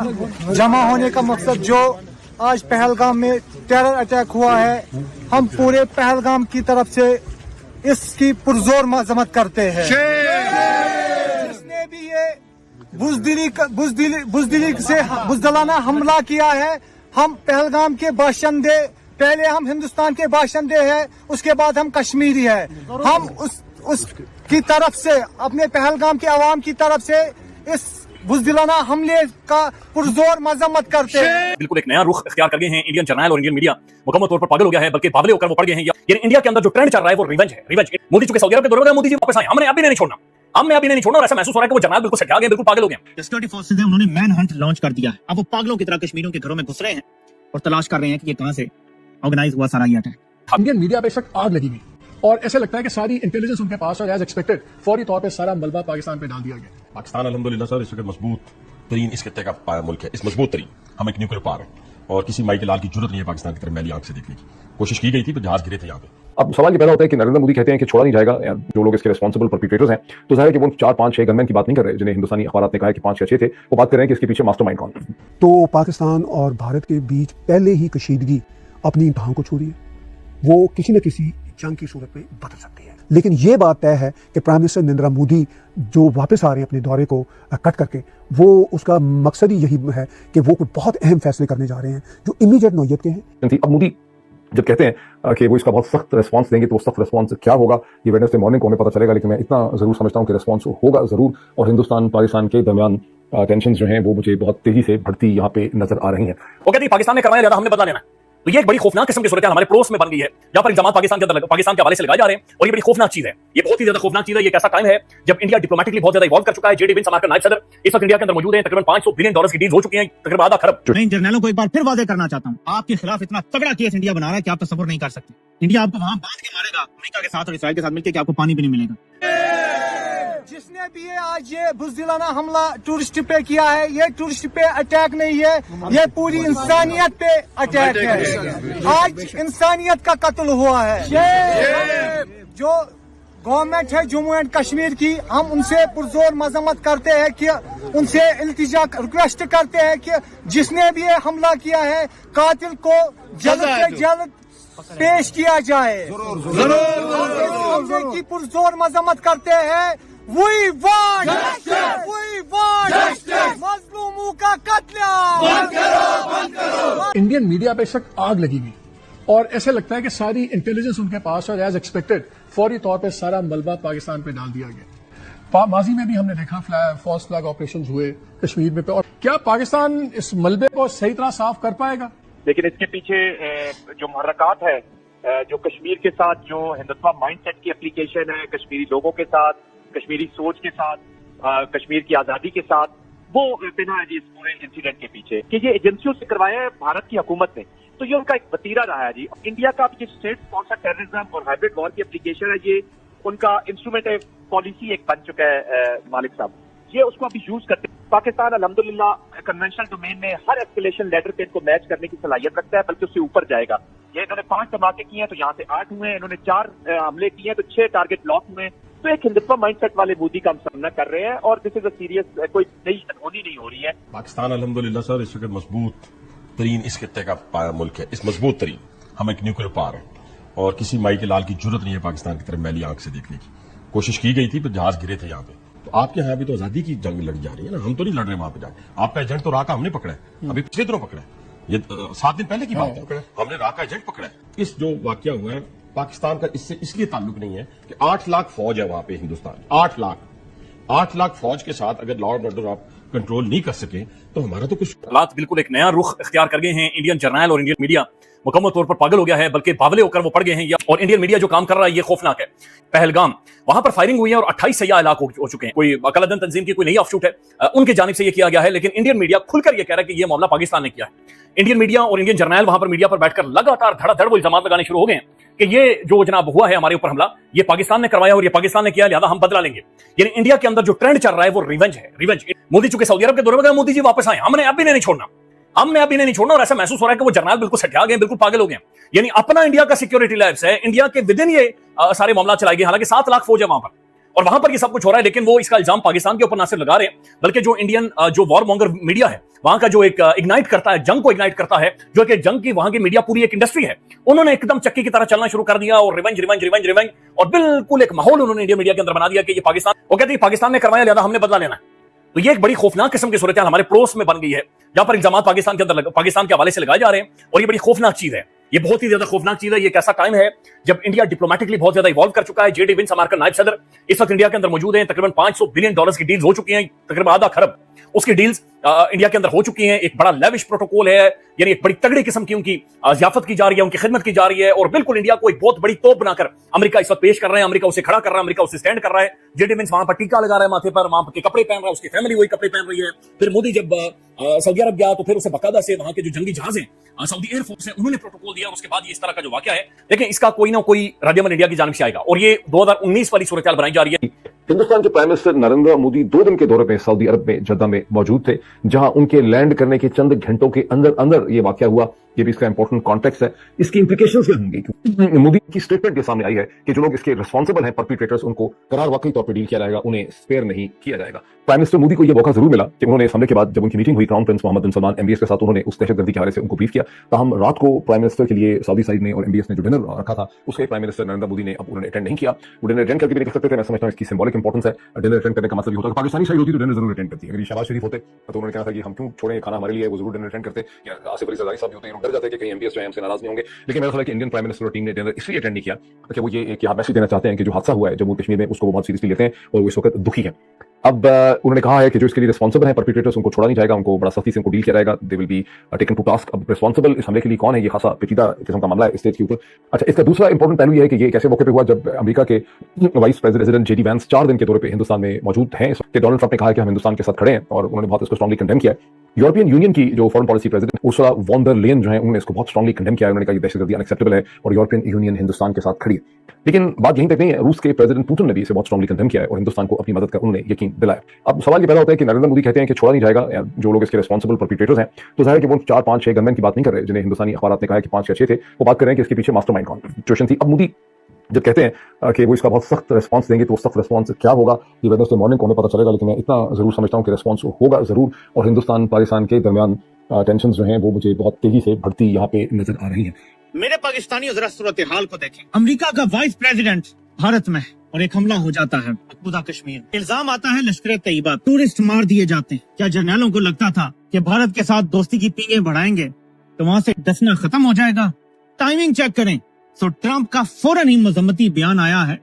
जमा होने का मकसद जो आज पहलगाम में टेरर अटैक हुआ है, हम पूरे पहलगाम की तरफ से इसकी पुरजोर मजम्मत करते हैं। जिसने भी ये बुजदिलाना हमला किया है, हम पहलगाम के बाशिंदे, पहले हम हिंदुस्तान के बाशिंदे हैं, उसके बाद हम कश्मीरी है। हम उसकी तरफ से, अपने पहलगाम के अवाम की तरफ से इस बुजदिलाना हमले का पुरजोर मजम्मत करते हैं। बिल्कुल एक नया रुख इख्तियार कर गए हैं इंडियन जर्नल और इंडियन मीडिया। मुकम्मल तौर पर पागल हो गया है, बल्कि बावले होकर वो पड़ गए हैं। यानी इंडिया के अंदर जो ट्रेंड चल रहा है वो रिवेंज है, रिवेंज। मोदी चूंकि सऊदी अरब के दौरे में, मोदी जी वापस आए, हमने अभी नहीं छोड़ना, हमने अभी नहीं छोड़ना। और ऐसा महसूस हो रहा है कि वो जर्नल बिल्कुल सजा गए, बिल्कुल पागल हो गए। सिक्योरिटी फोर्सेज है, उन्होंने मैन हंट लॉन्च कर दिया है। अब वो पागलों की तरह कश्मीरियों के घरों में घुस रहे हैं और तलाश कर रहे हैं कि ये कहां से ऑर्गेनाइज हुआ सारा ये अटैक। इंडियन मीडिया पे सख्त आग लगी हुई और ऐसे लगता है कि सारी इंटेलिजेंस उनके पास और एज एक्सपेक्टेड फौरी तौर पे सारा मलबा पाकिस्तान पे डाल दिया गया। पाकिस्तान अल्हम्दुलिल्लाह सर इस वक्त मजबूत तरीन इस खित्ते का मुल्क है, इस मजबूत तरीन। हम एक न्यूक्लियर पावर है और किसी माई के लाल की जरूरत नहीं है पाकिस्तान की तरफ मैली आंख से देखने की। कोशिश की गई थी, तो जहाज गिरे थे यहाँ पे। अब सवाल ये पैदा होता है कि नरेंद्र मोदी कहते हैं कि छोड़ा नहीं जाएगा, जो लोग इसके रिस्पांसिबल परपिट्रेटर्स हैं, तो जाहिर है कि वो 4, 5, 6 गनमैन की बात नहीं कर रहे जिन्हें हिंदुस्तानी अखबार ने कहा है कि 5 या 6 थे। वो बात कर रहे हैं कि इसके पीछे मास्टरमाइंड कौन है। तो पाकिस्तान और भारत के बीच पहले ही कशीदगी अपनी इंतहा को छू रही है, वो किसी न किसी जंग की सूरत में बदल सकती है। लेकिन ये बात तय है कि प्राइम मिनिस्टर नरेंद्र मोदी जो वापस आ रहे हैं अपने दौरे को कट करके, वो उसका मकसद ही यही है कि वो कुछ बहुत अहम फैसले करने जा रहे हैं जो इमीडिएट नौयत के हैं। अब मोदी जब कहते हैं कि वो इसका बहुत सख्त रिस्पांस देंगे, तो वो सख्त रिस्पांस क्या होगा ये वेडनेसडे मॉर्निंग को हमें पता चलेगा। लेकिन मैं इतना जरूर समझता हूँ कि रिस्पांस होगा जरूर। और हिंदुस्तान पाकिस्तान के दरमियान टेंशन जो हैं वो मुझे बहुत तेजी से बढ़ती यहाँ पे नजर आ रही हैं। वो कहती है पाकिस्तान ने करवाया ज्यादा, हमने बदला लेना। तो ये एक बड़ी खौफनाक किस्म की सूरत हमारे पड़ोस में बन गई है, जहां पर इल्जाम पाकिस्तान के अंदर पाकिस्तान के हवाले से लगाए जा रहे हैं। और ये बड़ी खौफनाक चीज है, ये बहुत ही ज्यादा खौफनाक चीज है। ये कैसा टाइम है जब इंडिया डिप्लोमेटिकली बहुत ज्यादा इवॉल्व कर चुका है। जेडी विंस हमारे नायब सदर इस वक्त इंडिया के अंदर मौजूद है। तकरीबन $500 बिलियन की डील हो चुकी है, तकरीबन आधा खरब। मैं इन जर्नलों को एक बार फिर वादे करना चाहता हूँ, आपके खिलाफ इतना तगड़ा केस इंडिया बना रहा है कि आप तसव्वुर नहीं कर सकते। इंडिया आपको वहां बांध के मारेगा अमेरिका के साथ और इसराइल के साथ मिलकर, कि आपको पानी भी नहीं मिलेगा। जिसने भी ये आज ये बुजदिलाना हमला टूरिस्ट पे किया है, ये टूरिस्ट पे अटैक नहीं है, ये पूरी इंसानियत पे अटैक है। आज इंसानियत का कत्ल हुआ है। जो गवर्नमेंट है जम्मू एंड कश्मीर की, हम उनसे पुरजोर मजम्मत करते हैं कि उनसे इल्तिजा रिक्वेस्ट करते हैं कि जिसने भी ये हमला किया है, कातिल को जल्द से जल्द पेश किया जाए। हमले की पुरजोर मजम्मत करते हैं। We want justice! We want justice! मजलूमों का कत्ल बंद करो। इंडियन मीडिया पे सख्त आग लगी हुई और ऐसे लगता है कि सारी इंटेलिजेंस उनके पास और एज एक्सपेक्टेड फौरी तौर पे सारा मलबा पाकिस्तान पे डाल दिया गया। माजी में भी हमने देखा फॉल्स फ्लैग ऑपरेशन हुए कश्मीर में पे। और क्या पाकिस्तान इस मलबे को सही तरह साफ कर पाएगा? लेकिन इसके पीछे जो मुहर्रकात है, जो कश्मीर के साथ जो हिंदुत्व माइंडसेट की एप्लीकेशन है, कश्मीरी लोगों के साथ, कश्मीरी सोच के साथ, कश्मीर की आजादी के साथ, वो बिना है जी इस पूरे इंसिडेंट के पीछे कि ये एजेंसियों से करवाया है भारत की हुकूमत ने। तो ये उनका एक वतीरा रहा है जी। इंडिया का ये स्टेट स्पॉन्सर्ड टेररिज्म और हाइब्रिड वॉर की एप्लीकेशन है, ये उनका इंस्ट्रूमेंट है, पॉलिसी एक बन चुका है मालिक साहब। ये उसको अभी यूज करते हैं। पाकिस्तान अल्हम्दुलिल्लाह कन्वेंशनल डोमेन में हर एस्केलेशन लेटर पे इनको मैच करने की सलाहियत रखता है, बल्कि उससे ऊपर जाएगा। ये इन्होंने 5 धमाके किए हैं तो यहाँ से 8 हुए हैं, इन्होंने 4 हमले किए हैं तो 6 टारगेट लॉक हुए हैं। तो एक हिंदुत्व माइंडसेट वाले मोदी का हम सामना कर रहे हैं और दिस इज अ सीरियस, कोई नई अनहोनी नहीं हो रही है। पाकिस्तान अल्हम्दुलिल्लाह सर इस वक्त मजबूत तरीन इस खित्ते का मुल्क है, इस मजबूत तरीन। हम एक न्यूक्लियर पावर है और किसी माई के लाल की जरूरत नहीं है पाकिस्तान की तरफ मैली आंख से देखने की। कोशिश की गई थी, तो जहाज गिरे थे यहाँ पे। तो आपके यहाँ भी तो आजादी की जंग लड़ी जा रही है ना, हम तो नहीं लड़ रहे वहां पे जाके। आपका एजेंट तो राका हमने पकड़ा है, अभी पिछले दिनों पकड़ा है, ये 7 दिन पहले की बात है, हमने राका एजेंट पकड़ा है। इस जो वाकया हुआ है पाकिस्तान का इससे इसलिए ताल्लुक नहीं है कि 8 लाख फौज है वहां पे हिंदुस्तान, 8 लाख फौज के साथ अगर लॉ एंड ऑर्डर आप कंट्रोल नहीं कर सके तो हमारा तो कुछ। हालात बिल्कुल एक नया रुख इख्तियार कर गए हैं इंडियन जर्नल और इंडियन मीडिया। मुकम्मल तौर पर पागल हो गया है, बल्कि बावले होकर वो पड़ गए हैं। और इंडियन मीडिया जो काम कर रहा है ये खौफनाक है। पहलगाम वहां पर फायरिंग हुई है और 28 सयाह हलाक हो चुके हैं। कोई अकलदन तंजीम की कोई नई ऑफशूट है, उनके जानिब से ये किया गया है। लेकिन इंडियन मीडिया खुलकर ये कह रहा है कि ये मामला पाकिस्तान ने किया है। इंडियन मीडिया और इंडियन जर्नल वहां पर मीडिया पर बैठकर लगातार धड़ाधड़ वो इल्जाम लगाने शुरू हो गए हैं कि ये जो जनाब हुआ है हमारे ऊपर हमला, ये पाकिस्तान ने करवाया और ये पाकिस्तान ने किया, लिहाजा हम बदला लेंगे। यानी इंडिया के अंदर जो ट्रेंड चल रहा है वो रिवेंज है, रिवेंज। मोदी चूंकि सऊदी अरब के दौरे में गए, मोदी जी वापस आए, हमने अभी नहीं छोड़ना, हमने अभी नहीं छोड़ना। और ऐसा महसूस हो रहा है कि वो जर्नल बिल्कुल सजा गए, बिल्कुल पागल हो गए। यानी अपना इंडिया का सिक्योरिटी लैब्स है, इंडिया के विदिन ये सारे मामला चलाए गए। हालांकि 7 लाख फौज है वहां पर और वहां पर ये सब कुछ हो रहा है, लेकिन वो इसका इल्जाम पाकिस्तान के ऊपर ना सिर्फ लगा रहे हैं, बल्कि जो इंडियन जो वॉर मॉन्गर मीडिया है वहां का, जो एक इग्नाइट करता है, जंग को इग्नाइट करता है, जो कि जंग की वहां की मीडिया पूरी एक इंडस्ट्री है, उन्होंने एकदम चक्की की तरह चलना शुरू कर दिया और रिवेंज रिवेंज रिवेंज रिवेंज, और बिल्कुल एक माहौल उन्होंने इंडियन मीडिया के अंदर बना दिया कि ये पाकिस्तान, वो कहते हैं पाकिस्तान ने करवाया, लिया हमने बदला लेना है। तो ये एक बड़ी खौफनाक किस्म की सूरत हमारे पड़ोस में बन गई है, जहां पर इल्जाम पाकिस्तान के अंदर पाकिस्तान के हवाले से लगाए जा रहे हैं, और ये बड़ी खौफनाक चीज है, ये बहुत ही ज्यादा खौफनाक चीज है। ये एक ऐसा टाइम है जब इंडिया डिप्लोमेटिकली बहुत ज्यादा इवॉल्व कर चुका है। जेडी विंस हमारे नायब सदर इस वक्त इंडिया के अंदर मौजूद हैं। तकरीबन $500 बिलियन की डील्स हो चुकी हैं, तकरीबन आधा खरब उसकी डील्स इंडिया के अंदर हो चुकी हैं। एक बड़ा लेविश प्रोटोकॉल है, यानी एक बड़ी तगड़ी किस्म की उनकी ज़ियाफत की जा रही है, उनकी खिदमत की जा रही है, और बिल्कुल इंडिया को एक बहुत बड़ी तोप बनाकर अमेरिका इस वक्त पेश कर रहे हैं। अमेरिका उसे खड़ा कर रहा है, अमेरिका उसे स्टैंड कर रहा है। जेडी विंस वहां पर टीका लगा रहा है माथे पर, वहां के कपड़े पहन रहा है, उसकी फैमिली वही कपड़े पहन रही है। फिर मोदी जब सऊदी अरब गया तो फिर उसे बाकायदा से वहां के जो जंगी जहाज हैं, सऊदी एयरफोर्स है, उन्होंने प्रोटोकॉल दिया, और उसके बाद ये इस तरह का जो वाकया है, लेकिन इसका कोई ना कोई रद्द-ए-अमल इंडिया की जानिब से आएगा, और ये 2019 वाली सूरत हाल बनाई जा रही है। हिंदुस्तान के प्राइम मिनिस्टर नरेंद्र मोदी 2 दिन के दौरे पे सऊदी अरब में जद्दा में मौजूद थे, जहां उनके लैंड करने के चंद घंटों के अंदर अंदर ये वाकया हुआ। ये भी इसका इंपॉर्टेंट कॉन्टेक्स्ट है, इसकी इंप्लीकेशंस क्या होंगी। मोदी की स्टेटमेंट के सामने आई है कि जो लोग इसके रिस्पॉन्सिबल हैं, परपीट्रेटर्स, उनको करार वाकई तौर पर डील किया जाएगा, उन्हें स्पेयर नहीं किया जाएगा। प्राइम मिनिस्टर मोदी को यह मौका जरूर मिला कि उन्होंने इस हमले के बाद जब उनकी मीटिंग हुई क्राउन प्रिंस मोहम्मद बिन सलमान एमबीएस के साथ, उन्होंने उस दहशतगर्दी के हवाले से उनको ब्रीफ किया। ताहम रात को प्राइम मिनिस्टर के लिए सऊदी साइड ने और एमबीएस ने जो डिनर रखा था, उसके प्राइम मिनिस्टर नरेंद्र मोदी ने अब उन्होंने अटेंड नहीं किया। वो डिनर अटेंड करके भी नहीं कर सकते थे। मैं समझता हूं इसकी सिंबॉलिक इंपॉर्टेंस है। डिनर अटेंड करने का मतलब ये होता है, पाकिस्तानी साइड होती तो डिनर जरूर अटेंड करती है। अगर ये शहबाज शरीफ होते तो उन्होंने कहा था कि हम क्यों छोड़ें, खाना हमारे लिए, वो जरूर डिनर अटेंड करते। या आसिफ अली जरदारी साहब भी होते हैं, डर जाते हैं कि कहीं एमबीएस जो है हमसे नाराज नहीं होंगे। लेकिन मेरा ख्याल है कि इंडियन प्राइम मिनिस्टर और टीम ने डिनर इसलिए अटेंड नहीं किया कि वो ये एक मैसेज देना चाहते हैं कि जो हादसा हुआ है जम्मू कश्मीर में, उसको वो बहुत सीरियसली लेते हैं और वो इस वक्त दुखी है। अब उन्होंने कहा है कि जो इसके लिए रिस्पॉन्सिबल है, परपीट्रेटर्स, उनको छोड़ा नहीं जाएगा, उनको बड़ा सख्ती से उनको डील किया जाएगा। They will be taken to task. अब रिस्पॉन्सिबल इस हमले के लिए कौन है, ये खासा पेचीदा किस्म का मामला है स्टेज के ऊपर। अच्छा, इसका दूसरा इंपॉर्टेंट पहलू ये है कि ये एक ऐसे मौके पे हुआ जब अमेरिका के वाइस प्रेसिडेंट जेडी वैंस 4 दिन के दौरे पे हिंदुस्तान में मौजूद हैं। डोनाल्ड ट्रंप ने कहा कि हम हिंदुस्तान के साथ खड़े हैं, और उन्होंने बहुत इसको स्ट्रांगली कंडेम किया है। यूरोपियन यूनियन की जो foreign policy president Ursula von der Leyen जो है, उन्होंने इसको बहुत स्ट्रांगली कंडेम किया है। उन्होंने कहा ये दहशतगर्दी अनएक्सेप्टेबल है और यूरोपियन यूनियन हिंदुस्तान के साथ खड़ी है। लेकिन बात यहीं तक नहीं है, रूस के प्रेसिडेंट पुतिन ने भी इसे बहुत स्ट्रांगली कंडेम किया है और हिंदुस्तान को अपनी मदद का उन्होंने यकीन दिलाया। अब सवाल ये पैदा होता है कि नरेंद्र मोदी कहते हैं कि छोड़ा नहीं जाएगा जो लोग इसके रिस्पॉन्सिबल परपीट्रेटर्स हैं, तो जाहिर है कि वो 4, 5, 6 गनमैन की बात नहीं कर रहे जिन्हें हिंदुस्तानी अखबार ने कहा कि 5 या 6 थे। वो बात कर रहे हैं कि इसके पीछे मास्टरमाइंड कौन सिचुएशन थी। अब मोदी जब कहते हैं कि वो इसका बहुत सख्त रिस्पांस देंगे, तो वो सख्त रिस्पांस क्या होगा ये वेडनेसडे मॉर्निंग को हमें पता चलेगा। लेकिन मैं इतना जरूर समझता हूं कि रिस्पांस होगा जरूर, और हिंदुस्तान पाकिस्तान के दरमियान टेंशन जो हैं वो मुझे बहुत तेजी से बढ़ती यहाँ पे नजर आ रही है। मेरे पाकिस्तानियों, जरा सूरत हाल को देखें। अमेरिका का वाइस प्रेसिडेंट भारत में, और एक हमला हो जाता है खुदा कश्मीर। इल्जाम आता है लश्कर तैयबा, टूरिस्ट मार दिए जाते हैं। क्या जर्नैलों को लगता था कि भारत के साथ दोस्ती की पींगे बढ़ाएंगे तो वहां से डसना खत्म हो जाएगा? टाइमिंग चेक करें। सो ट्रंप का फौरन ही मजम्मती बयान आया है,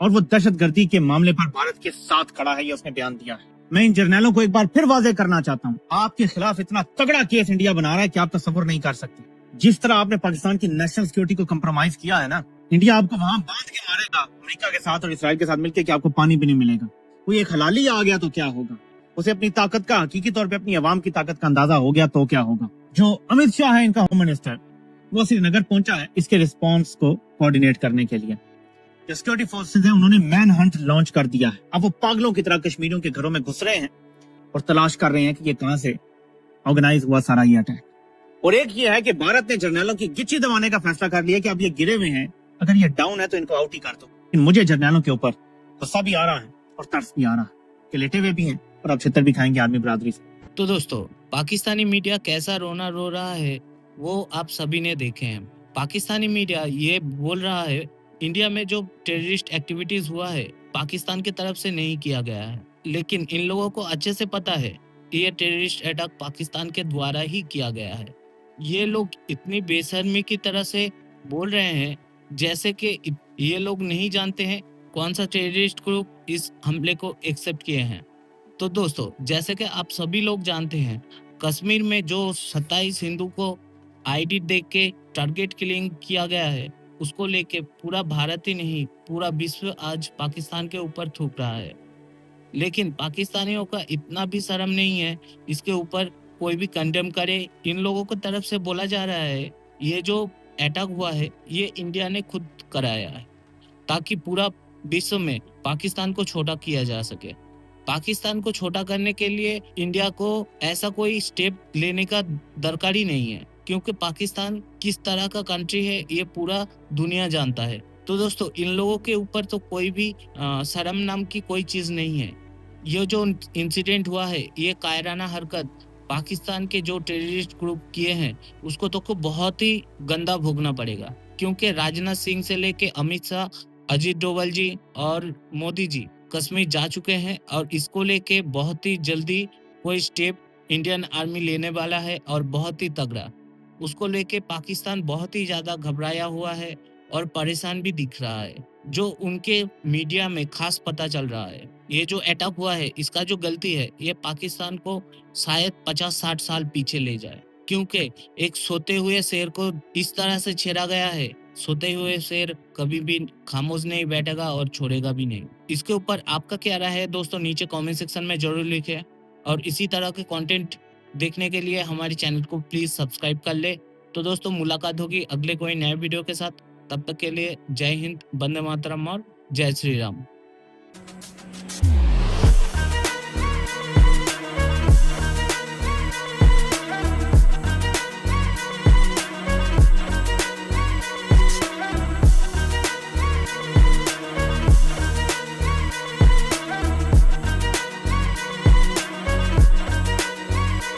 और वो दहशतगर्दी के मामले पर भारत के साथ खड़ा है, ये उसने बयान दिया है। मैं इन जर्नैलों को एक बार फिर वाजे करना चाहता हूँ, आपके खिलाफ इतना तगड़ा केस इंडिया बना रहा है कि आप तस्वुर नहीं कर सकते। जिस तरह आपने पाकिस्तान की नेशनल सिक्योरिटी को कंप्रोमाइज किया है ना, इंडिया आपको वहां बांध के मारेगा अमेरिका के साथ और इसराइल के साथ मिलकर कि आपको पानी भी नहीं मिलेगा। कोई एक हलाली आ गया तो क्या होगा? उसे अपनी ताकत का, हकीकी तौर पे अपनी अवाम की ताकत का अंदाजा हो गया तो क्या होगा? जो अमित शाह है, इनका होम मिनिस्टर, वो श्रीनगर पहुंचा है इसके रिस्पॉन्स को कोऑर्डिनेट करने के लिए। जो सिक्योरिटी फोर्सेज है, उन्होंने मैन हंट लॉन्च कर दिया है। अब वो पागलों की तरह कश्मीरियों के घरों में घुस रहे हैं और तलाश कर रहे हैं कि ये कहां से ऑर्गेनाइज हुआ सारा ये अटैक। और एक ये है कि भारत ने जर्नैलों की गिच्ची दबाने का फैसला कर लिया कि अब ये गिरे हुए हैं, अगर ये डाउन है तो इनको आउट ही कर दो। लेकिन मुझे जर्नैलों के ऊपर गुस्सा भी आ रहा है और तरस भी आ रहा है कि लेटे हुए भी हैं और अब छितर भी खाएंगे आर्मी बरादरी से। तो दोस्तों, पाकिस्तानी मीडिया कैसा रोना रो रहा है वो आप सभी ने देखे हैं। पाकिस्तानी मीडिया ये बोल रहा है इंडिया में जो टेररिस्ट एक्टिविटीज हुआ है पाकिस्तान की तरफ से नहीं किया गया है, लेकिन इन लोगों को अच्छे से पता है कि ये टेररिस्ट अटैक पाकिस्तान के द्वारा ही किया गया है। ये लोग इतनी बेशर्मी की तरह से बोल रहे हैं जैसे कि ये लोग नहीं जानते हैं कौन सा टेररिस्ट ग्रुप इस हमले को एक्सेप्ट किए हैं। तो दोस्तों, जैसे कि आप सभी लोग जानते हैं, कश्मीर में जो 27 हिंदू को आईडी देख के टारगेट किलिंग किया गया है, उसको लेके पूरा भारत ही नहीं पूरा विश्व आज पाकिस्तान के ऊपर थूक रहा है। लेकिन पाकिस्तानियों का इतना भी शर्म नहीं है इसके ऊपर कोई भी कंडेम करे। इन लोगों की तरफ से बोला जा रहा है ये जो अटैक हुआ है ये इंडिया ने खुद कराया है ताकि पूरा विश्व में पाकिस्तान को छोटा किया जा सके। पाकिस्तान को छोटा करने के लिए इंडिया को ऐसा कोई स्टेप लेने का दरकार ही नहीं है, क्योंकि पाकिस्तान किस तरह का कंट्री है ये पूरा दुनिया जानता है। तो दोस्तों इन लोगों के ऊपर तो कोई भी शर्म नाम की कोई चीज नहीं है। ये जो इंसिडेंट हुआ है, ये कायराना हरकत पाकिस्तान के जो टेररिस्ट ग्रुप किए हैं उसको तो बहुत ही गंदा भोगना पड़ेगा, क्योंकि राजनाथ सिंह से लेके अमित शाह, अजीत डोभाल जी और मोदी जी कश्मीर जा चुके हैं और इसको लेके बहुत ही जल्दी कोई स्टेप इंडियन आर्मी लेने वाला है और बहुत ही तगड़ा। उसको लेके पाकिस्तान बहुत ही ज्यादा घबराया हुआ है और परेशान भी दिख रहा है, जो उनके मीडिया में खास पता चल रहा है। ये जो अटैक हुआ है, इसका जो गलती है, ये पाकिस्तान को शायद 50-60 साल पीछे ले जाए, क्योंकि एक सोते हुए शेर को इस तरह से छेड़ा गया है। सोते हुए शेर कभी भी खामोश नहीं बैठेगा और छोड़ेगा भी नहीं। इसके ऊपर आपका क्या राय है दोस्तों, नीचे कमेंट सेक्शन में जरूर लिखें और इसी तरह के कंटेंट देखने के लिए हमारे चैनल को प्लीज सब्सक्राइब कर ले। तो दोस्तों मुलाकात होगी अगले कोई नए वीडियो के साथ, तब तक के लिए जय हिंद, वंदे मातरम और जय श्री राम।